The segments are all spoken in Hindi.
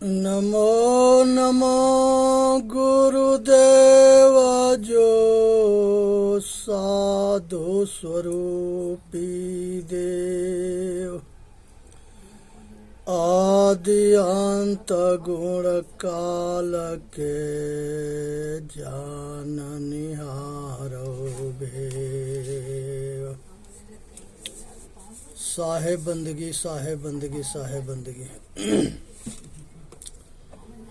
नमो नमो गुरुदेव जो साधु स्वरूपी देव आदि अंत गुण काल के जान निहारो भेव। साहेब बंदगी साहेब बंदगी साहेब बंदगी।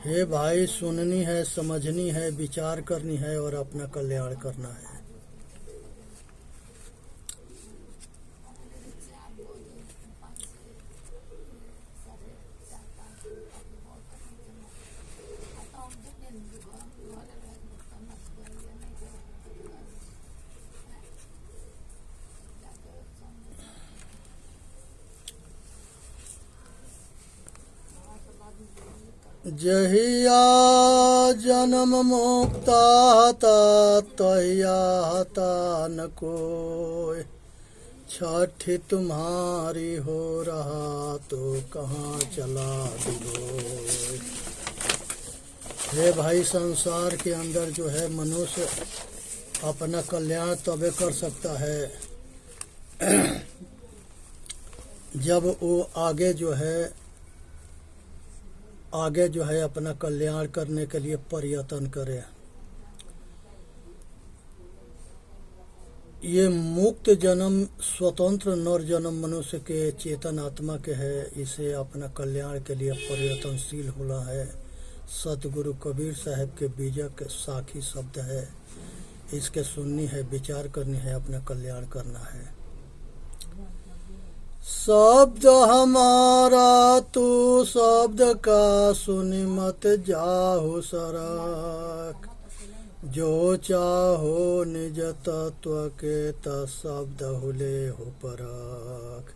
हे भाई, सुननी है, समझनी है, विचार करनी है और अपना कल्याण करना है। जहिया जन्म मुक्ता हता तहिया हता न कोई, छठी तुम्हारी हो रहा तो कहाँ चला दिलोय। हे भाई, संसार के अंदर जो है मनुष्य अपना कल्याण तबे कर सकता है जब वो आगे जो है अपना कल्याण करने के लिए प्रयत्न करे। ये मुक्त जन्म स्वतंत्र नर जन्म मनुष्य के चेतन आत्मा के है, इसे अपना कल्याण के लिए प्रयत्नशील होना है। सतगुरु कबीर साहब के बीजक साखी शब्द है, इसके सुननी है, विचार करनी है, अपना कल्याण करना है। शब्द हमारा तू शब्द का सुनि मत जाहु सरक, जो चाहो निज तत्व के शब्द हुले हो परख।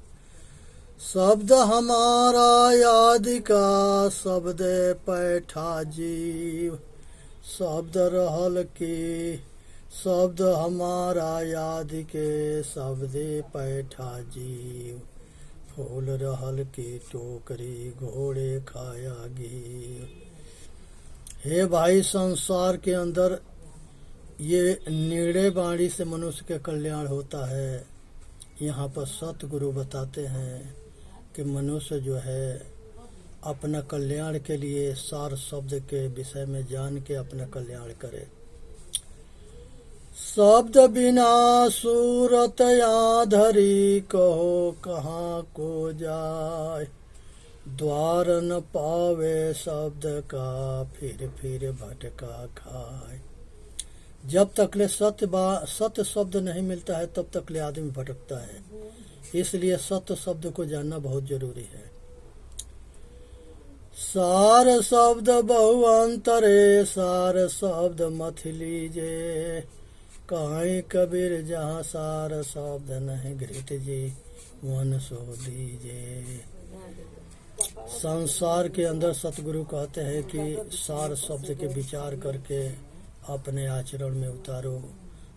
शब्द हमारा यादि का शब्द पैठा जीव, शब्द रहल की शब्द हमारा यादि के शब्द पैठा जीव। फूल रहल की टोकरी घोड़े खाया गी। हे भाई, संसार के अंदर ये निर्णय वाणी से मनुष्य के कल्याण होता है। यहाँ पर सतगुरु बताते हैं कि मनुष्य जो है अपना कल्याण के लिए सार शब्द के विषय में जान के अपना कल्याण करे। शब्द बिना सूरत या धरी, कहो कहाँ को जाए। द्वार न पावे शब्द का, फिर भटका खाए। जब तक ले सत्य शब्द नहीं मिलता है तब तक ले आदमी भटकता है। इसलिए सत्य शब्द को जानना बहुत जरूरी है। सार शब्द बहु अंतरे, सार शब्द मत लीजे। कहीं कबीर जहाँ सार शब्द नहीं घृत जी, वन सो दीजे। संसार के अंदर सतगुरु कहते हैं कि सार शब्द के विचार करके अपने आचरण में उतारो,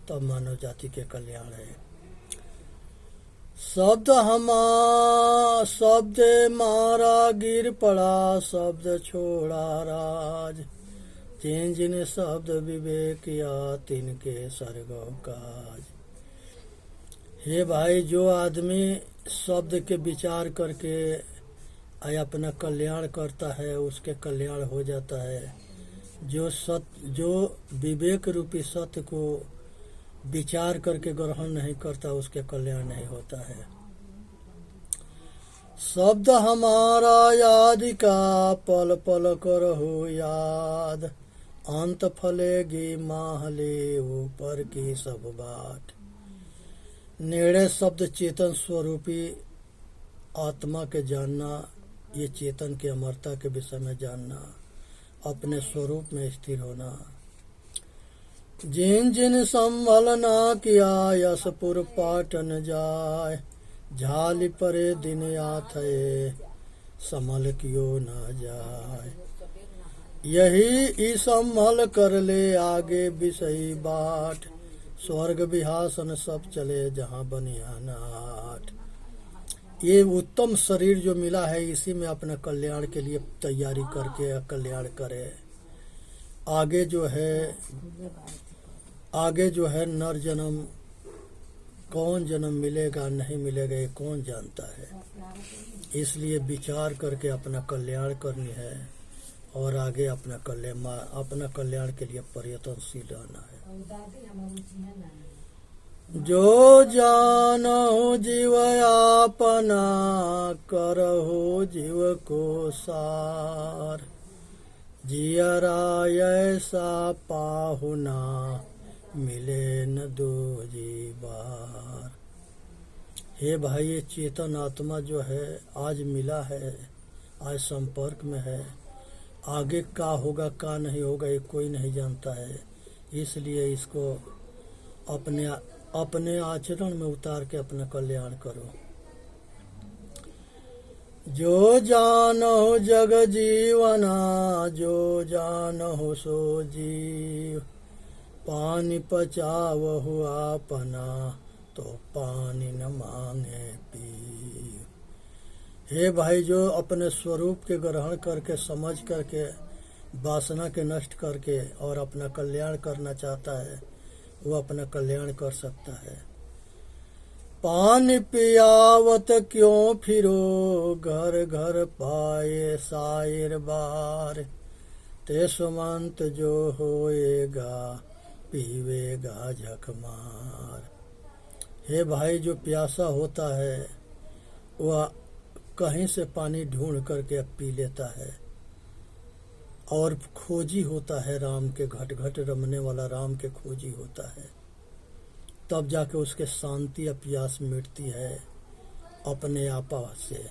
तब मानव जाति के कल्याण है। शब्द मारा गिर पड़ा, शब्द छोड़ा राज। जिन जिन शब्द विवेक या तिनके सरगो काज। हे भाई, जो आदमी शब्द के विचार करके अपना कल्याण करता है उसके कल्याण हो जाता है। जो विवेक रूपी सत्य को विचार करके ग्रहण नहीं करता उसके कल्याण नहीं होता है। शब्द हमारा याद का, पल पल करहु याद। अंत फलेगी माहले ऊपर की सब बाट। निर्णय शब्द चेतन स्वरूपी आत्मा के जानना, ये चेतन की अमरता के विषय में जानना, अपने स्वरूप में स्थिर होना। जिन जिन संभल ना किया, यशपुर पाटन जाय। झाली परे दिन आथे, संभल कियो ना जाय। यही संभल कर ले आगे विषयी बाट। स्वर्ग विहासन सब चले जहाँ बनिया नाट। ये उत्तम शरीर जो मिला है इसी में अपना कल्याण के लिए तैयारी करके कल्याण करे। आगे जो है नर जन्म कौन जन्म मिलेगा नहीं मिलेगा ये कौन जानता है। इसलिए विचार करके अपना कल्याण करनी है और आगे अपना कल्याण के लिए प्रयत्नशील रहना है। जो जानो जीव आपना करहो जीव को सार, जियरा ऐसा पाहुना मिले न दो जी बार। हे भाई ये चेतन आत्मा जो है आज मिला है, आज संपर्क में है, आगे का होगा का नहीं होगा ये कोई नहीं जानता है। इसलिए इसको अपने आचरण में उतार के अपना कल्याण करो। जो जानो जग जीवना, जो जानो सो जीव, पानी पचावहु आपना, तो पानी न मांगे पी। हे भाई जो अपने स्वरूप के ग्रहण करके समझ करके वासना के नष्ट करके और अपना कल्याण करना चाहता है वो अपना कल्याण कर सकता है। पानी पियावत क्यों फिरो, घर घर पाए सायर बार, ते सुमंत जो होएगा पीवेगा झक मार। हे भाई जो प्यासा होता है वह कहीं से पानी ढूंढ करके पी लेता है, और खोजी होता है राम के, घट घट रमने वाला राम के खोजी होता है, तब जाके उसके शांति या प्यास मिटती है अपने आपा से।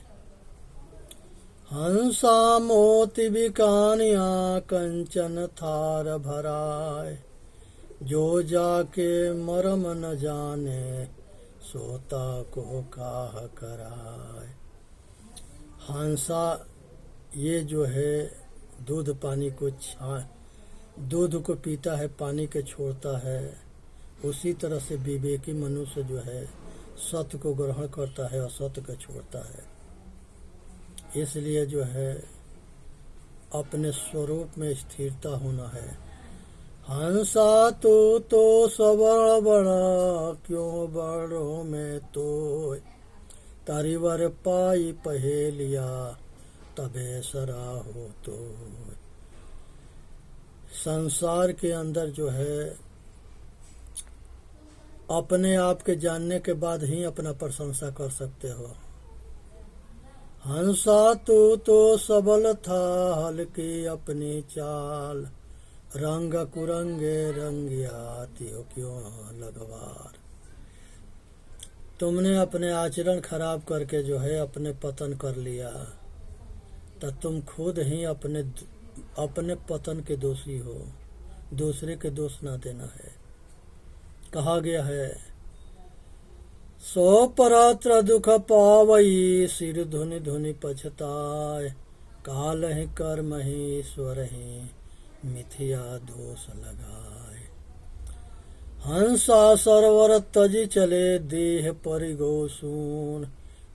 हंसा मोती बिकानिया कंचन थार भराए, जो जाके मरम न जाने सोता को काह कराए। हंसा ये जो है दूध पानी को दूध को पीता है, पानी के छोड़ता है, उसी तरह से विवेकी मनुष्य जो है सत्य को ग्रहण करता है और सत्य को छोड़ता है। इसलिए जो है अपने स्वरूप में स्थिरता होना है। हंसा तो सबड़ बड़ा, क्यों बड़ों में तो, तारीवर पाई पहेलिया, तबे सरा हो तो। संसार के अंदर जो है अपने आप के जानने के बाद ही अपना प्रशंसा कर सकते हो। हंसा तो सबल था, हल्की अपनी चाल, रंग कुरंगे रंगिया, त्यों क्यों लगवार। तुमने अपने आचरण खराब करके जो है अपने पतन कर लिया, तो तुम खुद ही अपने पतन के दोषी हो, दूसरे के दोष ना देना है। कहा गया है सो परात्र दुख पावई, सिर धुनि धुनि पछताए, काल ही कर्म ही ईश्वर ही, मिथिया दोष लगाए। हंसा सरवर तजी चले, देह परिगो सून,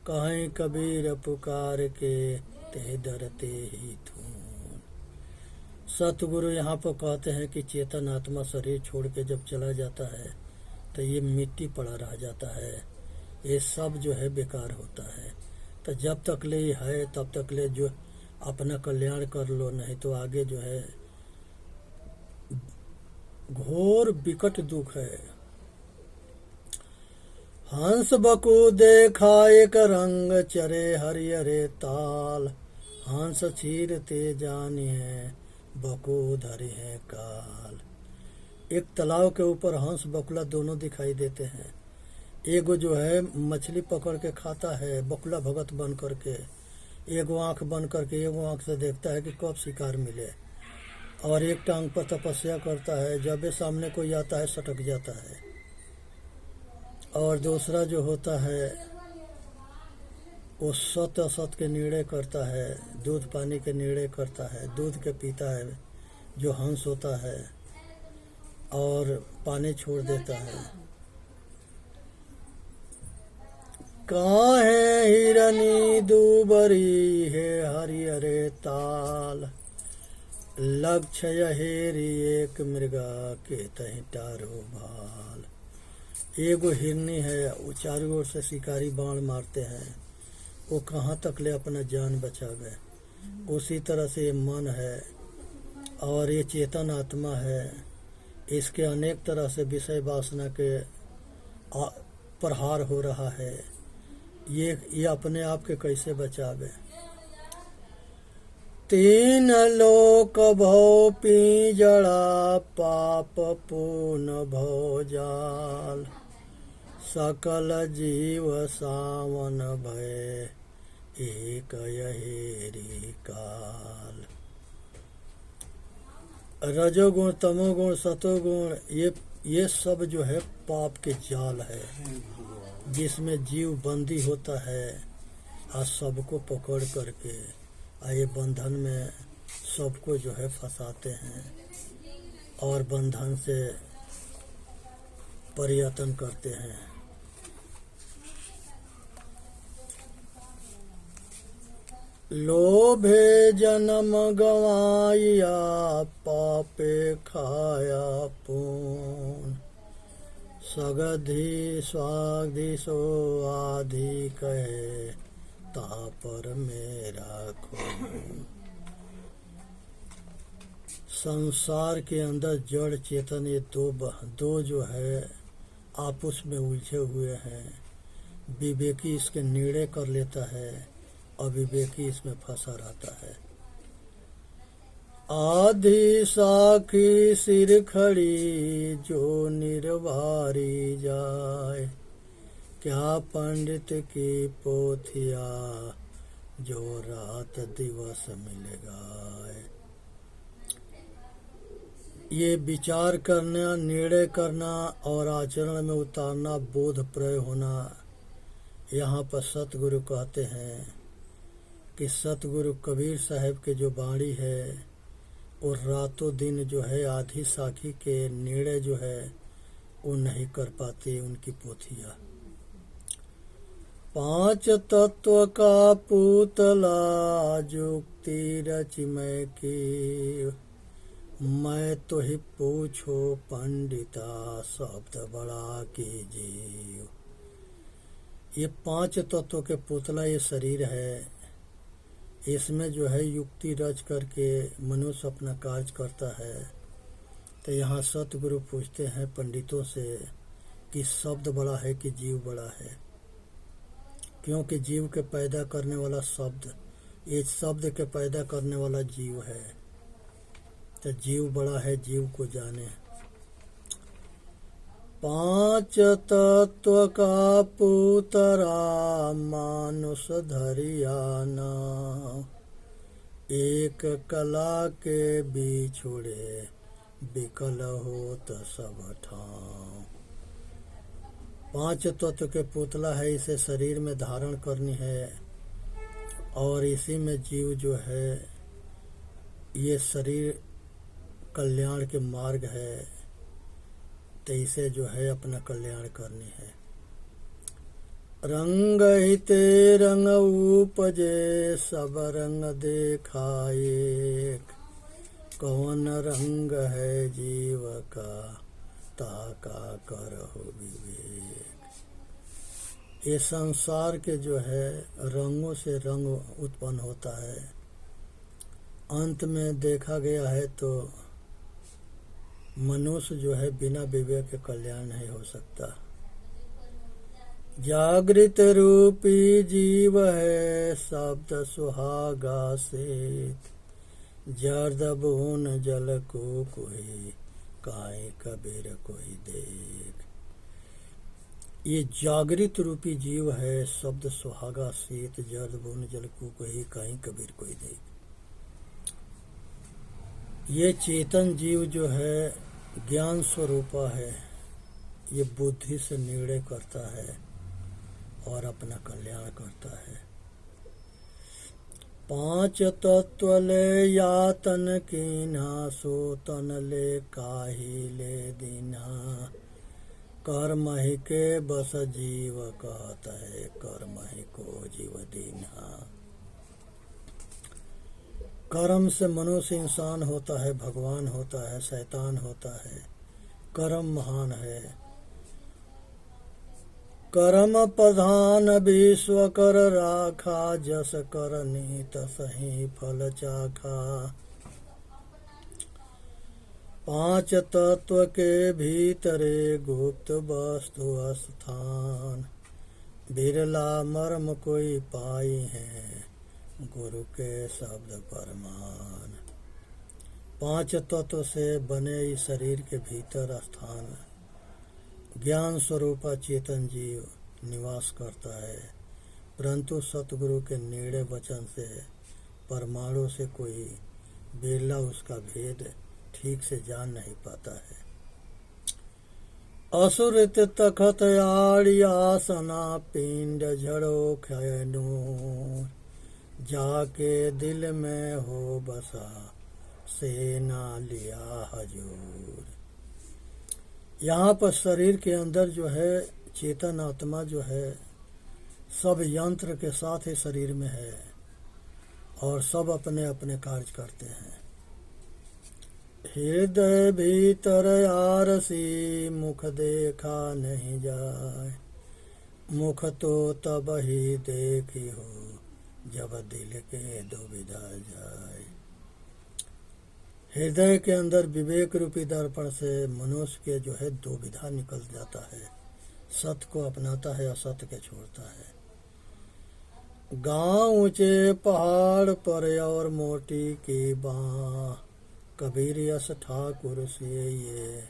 कहीं कबीर पुकार के, ते डरते ही थून। सतगुरु यहाँ पर कहते हैं कि चेतन आत्मा शरीर छोड़ के जब चला जाता है तो ये मिट्टी पड़ा रह जाता है, ये सब जो है बेकार होता है। तो जब तक ले है तब तक ले जो अपना कल्याण कर लो, नहीं तो आगे जो है घोर विकट दुख है। हंस बकु देखा एक रंग, चरे हरियरे ताल, हंस छीरते जानिए, बकु धरे है काल। एक तालाब के ऊपर हंस बकुला दोनों दिखाई देते हैं। एगो जो है मछली पकड़ के खाता है बकुला भगत बन करके, एगो आंख बन करके एगो आंख से देखता है कि कब शिकार मिले, और एक टांग पर तपस्या करता है, जब सामने कोई आता है सटक जाता है। और दूसरा जो होता है वो सत्य असत के निर्णय करता है, दूध पानी के निर्णय करता है, दूध के पीता है जो हंस होता है, और पानी छोड़ देता है। काहे हिरनी दूबरी है हरिहरे ताल, लक्ष्य हेरी एक मृगा के तही टारो भाल। एगो हिरनी है, वो चारों ओर से शिकारी बाण मारते हैं, वो कहाँ तक ले अपना जान बचावे। उसी तरह से ये मन है और ये चेतन आत्मा है, इसके अनेक तरह से विषय वासना के प्रहार हो रहा है। ये अपने आप के कैसे बचावे। तीन लोक भव पिंजड़ा, पाप पूर्ण भव जाल, सकल जीव सावन भय एक यहेरी काल। रजोगुण, तमोगुण, सतोगुण, ये सब जो है पाप के जाल है, जिसमें जीव बंदी होता है और सबको पकड़ करके ये बंधन में सबको जो है फंसाते हैं और बंधन से परिवर्तन करते हैं। लोभे जन्म गवाया, पापे खाया पून, सगधि स्वाधि सो आधि कहे, तापर मेरा खून। संसार के अंदर जड़ चेतन ये दो जो है आपस में उलझे हुए हैं। विवेकी इसके निर्णय कर लेता है, अविवेकी इसमें फंसा रहता है। आधी साखी सिर खड़ी, जो निर्वारी जाए, क्या पंडित की पोथिया, जो रात दिवस मिलेगा। ये विचार करना, निर्णय करना और आचरण में उतारना, बोध प्रय होना, यहाँ पर सतगुरु कहते हैं कि सतगुरु कबीर साहब के जो बाणी है और रातों दिन जो है आधी साखी के निर्णय जो है वो नहीं कर पाते उनकी पोथिया। पांच तत्व का पुतला, जुक्ति रचिमय की, मैं तो ही पूछो पंडिता, शब्द बड़ा कीजिए। ये पांच तत्व के पुतला ये शरीर है, इसमें जो है युक्ति रच करके मनुष्य अपना कार्य करता है। तो यहाँ सतगुरु पूछते हैं पंडितों से कि शब्द बड़ा है कि जीव बड़ा है, क्योंकि जीव के पैदा करने वाला शब्द, ये शब्द के पैदा करने वाला जीव है। तो जीव बड़ा है, जीव को जाने। पांच तत्व का पुतरा, मानुष धरियाना, एक कला के बिछुड़े, बिकल होत सब ठाव। पांच तत्व के पुतला है, इसे शरीर में धारण करनी है और इसी में जीव जो है, ये शरीर कल्याण के मार्ग है, तो इसे जो है अपना कल्याण करनी है। रंग हिते रंग उपजे, सब रंग देखाए, कौन रंग है जीव का, ताका करहु विवेक। ये संसार के जो है रंगों से रंग उत्पन्न होता है। अंत में देखा गया है तो मनुष्य जो है बिना विवेक के कल्याण नहीं हो सकता। जागृत रूपी जीव है, शब्द सुहागा से, जर्द बून जल को कोई, काई कबीर कोई देख। ये जागृत रूपी जीव है, शब्द सुहागा शीत, जर्द बून जल को कोई, काई कबीर कोई देख। ये चेतन जीव जो है ज्ञान स्वरूपा है, ये बुद्धि से निर्णय करता है और अपना कल्याण करता है। पांच तत्व ले यातन कीन्हा, सो तन ले काहि ले दीन्हा, कर्म ही के बस जीव कहत है, कर्म ही को जीव दीन्हा। कर्म से मनुष्य इंसान होता है, भगवान होता है, शैतान होता है। कर्म महान है। कर्म प्रधान विश्व कर राखा, जस करनी तसहि फल चाखा। पांच तत्व के भीतरे गुप्त वस्तु स्थान, बिरला मर्म कोई पाई है, गुरु के शब्द परमान। पांच तत्व से बने इस शरीर के भीतर स्थान ज्ञान स्वरूपा चेतन जीव निवास करता है, परंतु सतगुरु के नेड़े वचन से परमाणु से कोई बिरला उसका भेद ठीक से जान नहीं पाता है। असुरित तखत आड़ी आसना, पिंड झड़ो खैनूर, जाके दिल में हो बसा, सेना लिया हजूर। यहाँ पर शरीर के अंदर जो है चेतन आत्मा जो है सब यंत्र के साथ ही शरीर में है और सब अपने अपने कार्य करते हैं। हृदय भीतर आरसी, मुख देखा नहीं जाए, मुख तो तब ही देखी हो, जब दिल के दुविधा जाए। हृदय के अंदर विवेक रूपी दर्पण से मनुष्य के जो है दो विधा निकल जाता है, सत्य को अपनाता है, असत्य के छोड़ता है। गांव ऊंचे पहाड़ पर और मोटी की बाँ, कबीर यस ठाकुर से ये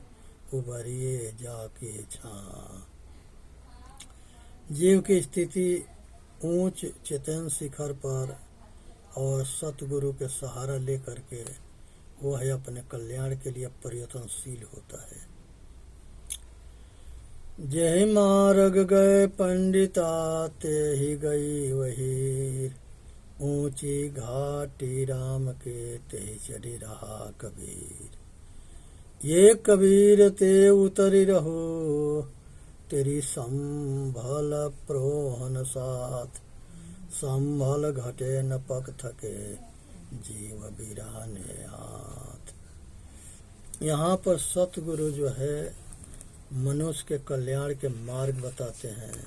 उबरिए जाके छां। जीव की स्थिति ऊंच चेतन शिखर पर और सतगुरु के सहारा लेकर के वह अपने कल्याण के लिए प्रयत्नशील होता है। जय मार्ग गए पंडिता, ते ही गई वही, ऊंची घाटी राम के ते चढ़ी रहा कबीर। ये कबीर ते उतरी रहो, तेरी संभल प्रोहन साथ, संभल घटे न पक थके, जीव बिराने हाथ। यहाँ पर सतगुरु जो है मनुष्य के कल्याण के मार्ग बताते हैं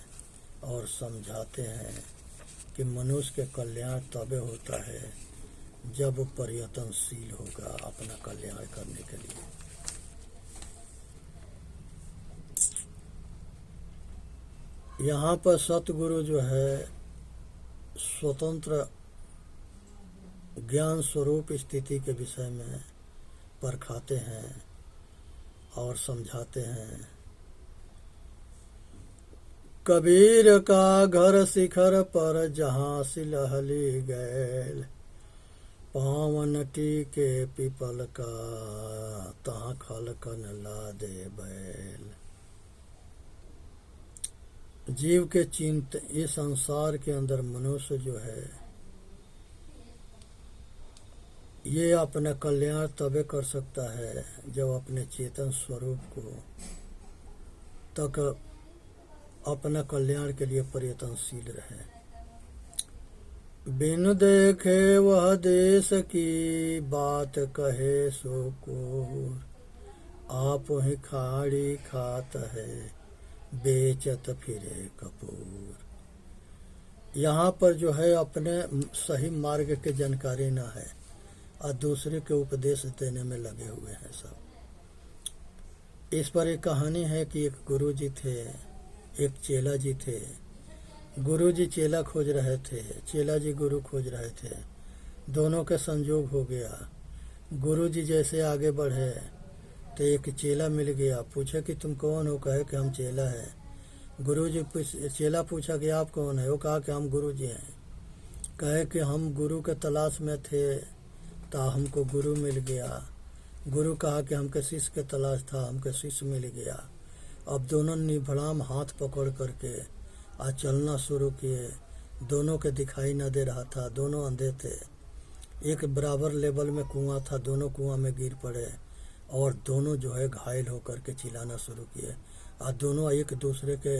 और समझाते हैं कि मनुष्य के कल्याण तबे होता है जब प्रयत्नशील होगा अपना कल्याण करने के लिए। यहाँ पर सतगुरु जो है स्वतंत्र ज्ञान स्वरूप स्थिति के विषय में परखाते हैं और समझाते हैं। कबीर का घर शिखर पर जहाँ सिलहली गैल, पावन टीके पीपल का, तहाँ खलकन ला दे बैल। जीव के चिंत इस संसार के अंदर मनुष्य जो है ये अपना कल्याण तबे कर सकता है जब अपने चेतन स्वरूप को तक अपना कल्याण के लिए प्रयत्नशील रहे। बिन देखे वह देश की बात कहे सो कोर, आप ही खाड़ी खात है बेचत फिरे कपूर। यहाँ पर जो है अपने सही मार्ग की जानकारी न है और दूसरे के उपदेश देने में लगे हुए हैं सब। इस पर एक कहानी है कि एक गुरु जी थे, एक चेला जी थे। गुरु जी चेला खोज रहे थे, चेला जी गुरु खोज रहे थे। दोनों के संयोग हो गया। गुरु जी जैसे आगे बढ़े तो एक चेला मिल गया। पूछा कि तुम कौन हो? कहे कि हम चेला है। गुरु जी चेला पूछा कि आप कौन है? वो कहा कि हम गुरु जी हैं। कहे कि हम गुरु के तलाश में थे तो हमको गुरु मिल गया। गुरु कहा कि हमके शिष्य के तलाश था, हमके शिष्य मिल गया। अब दोनों निभड़ाम हाथ पकड़ करके आज चलना शुरू किए। दोनों के दिखाई न दे रहा था, दोनों अंधे थे। एक बराबर लेवल में कुआं था, दोनों कुआं में गिर पड़े और दोनों जो है घायल होकर के चिल्लाना शुरू किए, और दोनों एक दूसरे के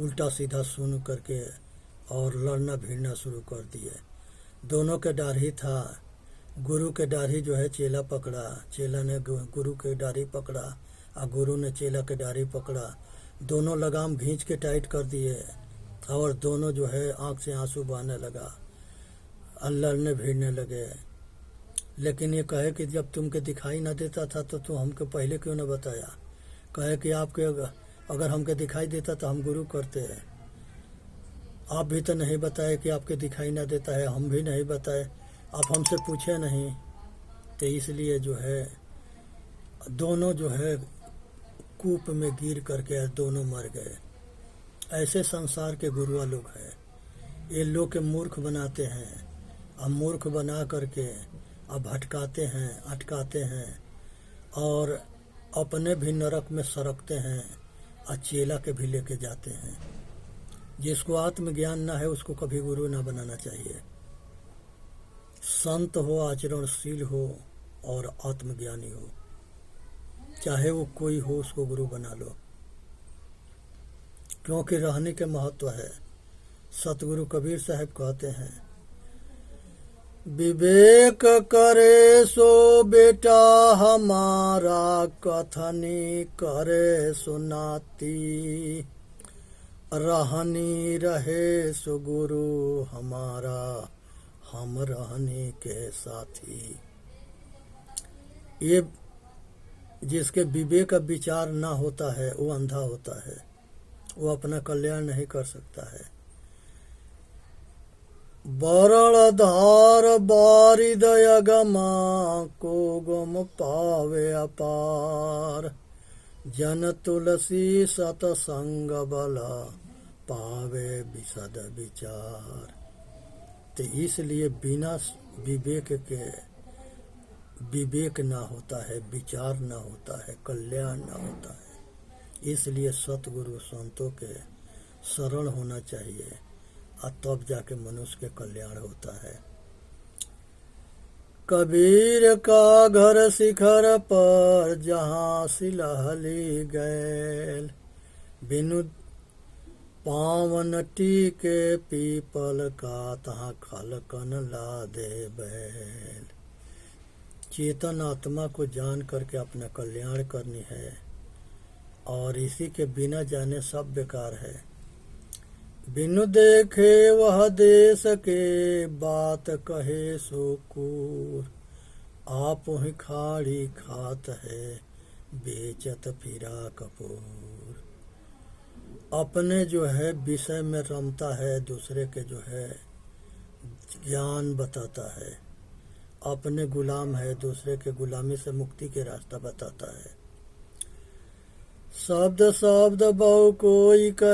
उल्टा सीधा सुन करके और लड़ना भिड़ना शुरू कर दिए। दोनों के दाढ़ी था, गुरु के दाढ़ी जो है चेला पकड़ा, चेला ने गुरु के दाढ़ी पकड़ा और गुरु ने चेला के दाढ़ी पकड़ा। दोनों लगाम खींच के टाइट कर दिए और दोनों जो है आंख से आंसू बहने लगा और लड़ने भिड़ने लगे। लेकिन ये कहे कि जब तुमके दिखाई न देता था तो तुम हमको पहले क्यों न बताया। कहे कि आपके अगर हमके दिखाई देता तो हम गुरु करते। आप भी तो नहीं बताए कि आपके दिखाई न देता है, हम भी नहीं बताए, आप हमसे पूछे नहीं। तो इसलिए जो है दोनों जो है कूप में गिर करके दोनों मर गए। ऐसे संसार के गुरुआ लोग हैं। ये लोग के मूर्ख बनाते हैं और मूर्ख बना करके अब भटकाते हैं, अटकाते हैं और अपने भी नरक में सरकते हैं और चेला के भी लेके जाते हैं। जिसको आत्मज्ञान ना है उसको कभी गुरु ना बनाना चाहिए। संत हो, आचरणशील हो और आत्मज्ञानी हो, चाहे वो कोई हो, उसको गुरु बना लो, क्योंकि रहने के महत्व है। सतगुरु कबीर साहब कहते हैं, विवेक करे सो बेटा हमारा, कथनी करे सुनाती, रहनी रहे सो गुरु हमारा, हम रहने के साथी। ये जिसके विवेक का विचार ना होता है वो अंधा होता है, वो अपना कल्याण नहीं कर सकता है। बरल धार बारिद अगमा, को गम पावे अपार, जन तुलसी सतसंग बला, पावे विशद विचार। तो इसलिए बिना विवेक के विवेक ना होता है, विचार ना होता है, कल्याण ना होता है। इसलिए सतगुरु संतों के शरण होना चाहिए और तब जाके मनुष्य के कल्याण होता है। कबीर का घर शिखर पर, जहाँ सिलहली गैल, बिनु पावन टीके पीपल का, तहाँ खलकन ला दे बैल। चेतन आत्मा को जान करके अपना कल्याण करनी है और इसी के बिना जाने सब बेकार है। बिनु देखे वह देश के, बात कहे सो कूर, आप ही खाड़ी खात है, बेचत फिरा कपूर। अपने जो है विषय में रमता है, दूसरे के जो है ज्ञान बताता है। अपने गुलाम है, दूसरे के गुलामी से मुक्ति के रास्ता बताता है। शब्द शब्द बहु कोई कहे,